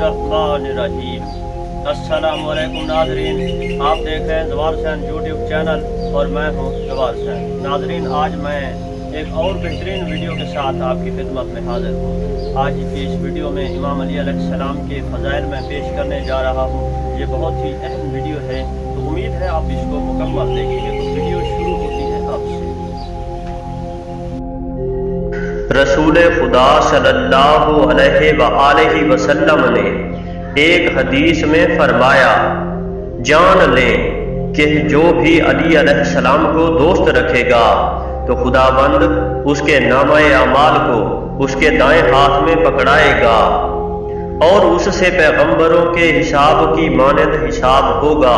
बिस्मिल्लाहिर्रहमानिर्रहीम। अस्सलामु अलैकुम नाज़रीन, आप देख रहे हैं ज़वार हुसैन यूट्यूब चैनल और मैं हूँ ज़वार हुसैन। नाज़रीन, आज मैं एक और बेहतरीन वीडियो के साथ आपकी खिदमत में हाज़िर हूँ। आज की इस वीडियो में इमाम अली अलैहिस्सलाम के फ़ज़ाइल में पेश करने जा रहा हूँ। ये बहुत ही अहम वीडियो है, तो उम्मीद है आप इसको मुकम्मल देखेंगे। तो वीडियो शुरू होती है आपसे। रसूल खुदा सल्लल्लाहु अलैहि वसल्लम ने एक हदीस में फरमाया, जान लें कि जो भी अली अलैहिस्सलाम को दोस्त रखेगा तो खुदाबंद उसके नामे अमाल को उसके दाएं हाथ में पकड़ाएगा और उससे पैगंबरों के हिसाब की मानद हिसाब होगा।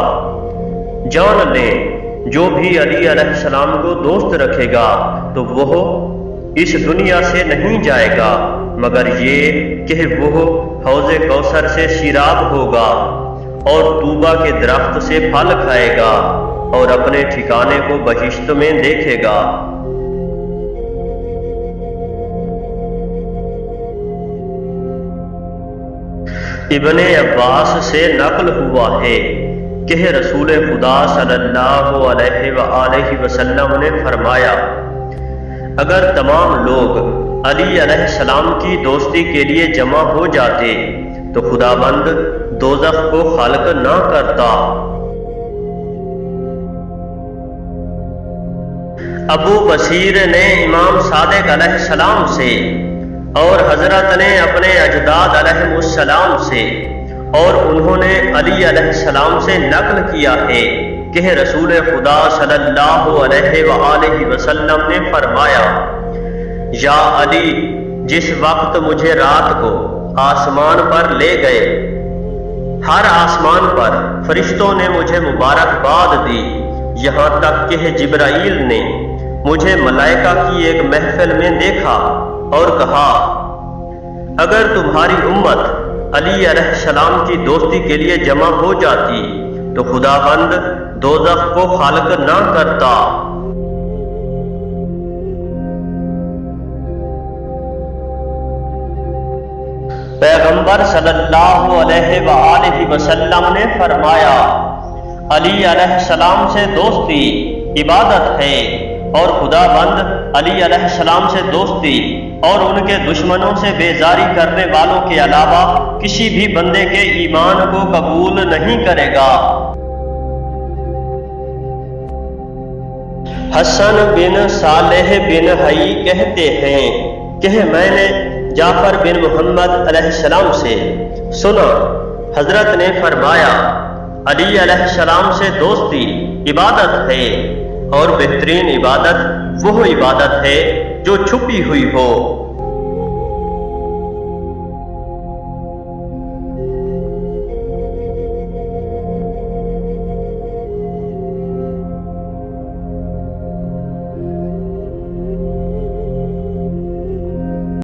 जान लें जो भी अली अलैहिस्सलाम को दोस्त रखेगा तो वो इस दुनिया से नहीं जाएगा मगर ये कि वो हौज़े कौसर से शिराब होगा और तूबा के दरख्त से फल खाएगा और अपने ठिकाने को बहिश्त में देखेगा। इब्ने अब्बास से नकल हुआ है कि रसूल खुदा सल्लल्लाहु अलैहि वसल्लम ने फरमाया, अगर तमाम लोग अली अलैहिस्सलाम की दोस्ती के लिए जमा हो जाते तो खुदाबंद दोज़ख को खल्क ना करता। अबू बसीर ने इमाम सादिक अलैहिस्सलाम से और हजरत ने अपने अजदाद अलैहिमुस्सलाम से और उन्होंने अली अलैहिस्सलाम से नकल किया है कि रसूल खुदा सल्लल्लाहु अलैहि वसल्लम ने फरमाया, या अली, जिस वक्त मुझे रात को आसमान पर ले गए, हर आसमान पर फरिश्तों ने मुझे मुबारकबाद दी, यहाँ तक कि जिब्राइल ने मुझे मलाइका की एक महफिल में देखा और कहा, अगर तुम्हारी उम्मत अली अलैहिस्सलाम की दोस्ती के लिए जमा हो जाती तो खुदाबंद दोज़ख को खालक ना करता। पैगंबर सल्लल्लाहु अलैहि वसल्लम ने फरमाया, अली अलैहिस्सलाम से दोस्ती इबादत है और खुदाबंद अली अलैहिस्सलाम से दोस्ती और उनके दुश्मनों से बेजारी करने वालों के अलावा किसी भी बंदे के ईमान को कबूल नहीं करेगा। हसन बिन सालेह बिन हई कहते हैं कि मैंने जाफर बिन मोहम्मद अलैहिस्सलाम से सुना, हजरत ने फरमाया, अली अलैहिस्सलाम से दोस्ती इबादत है और बेहतरीन इबादत वो इबादत है जो छुपी हुई हो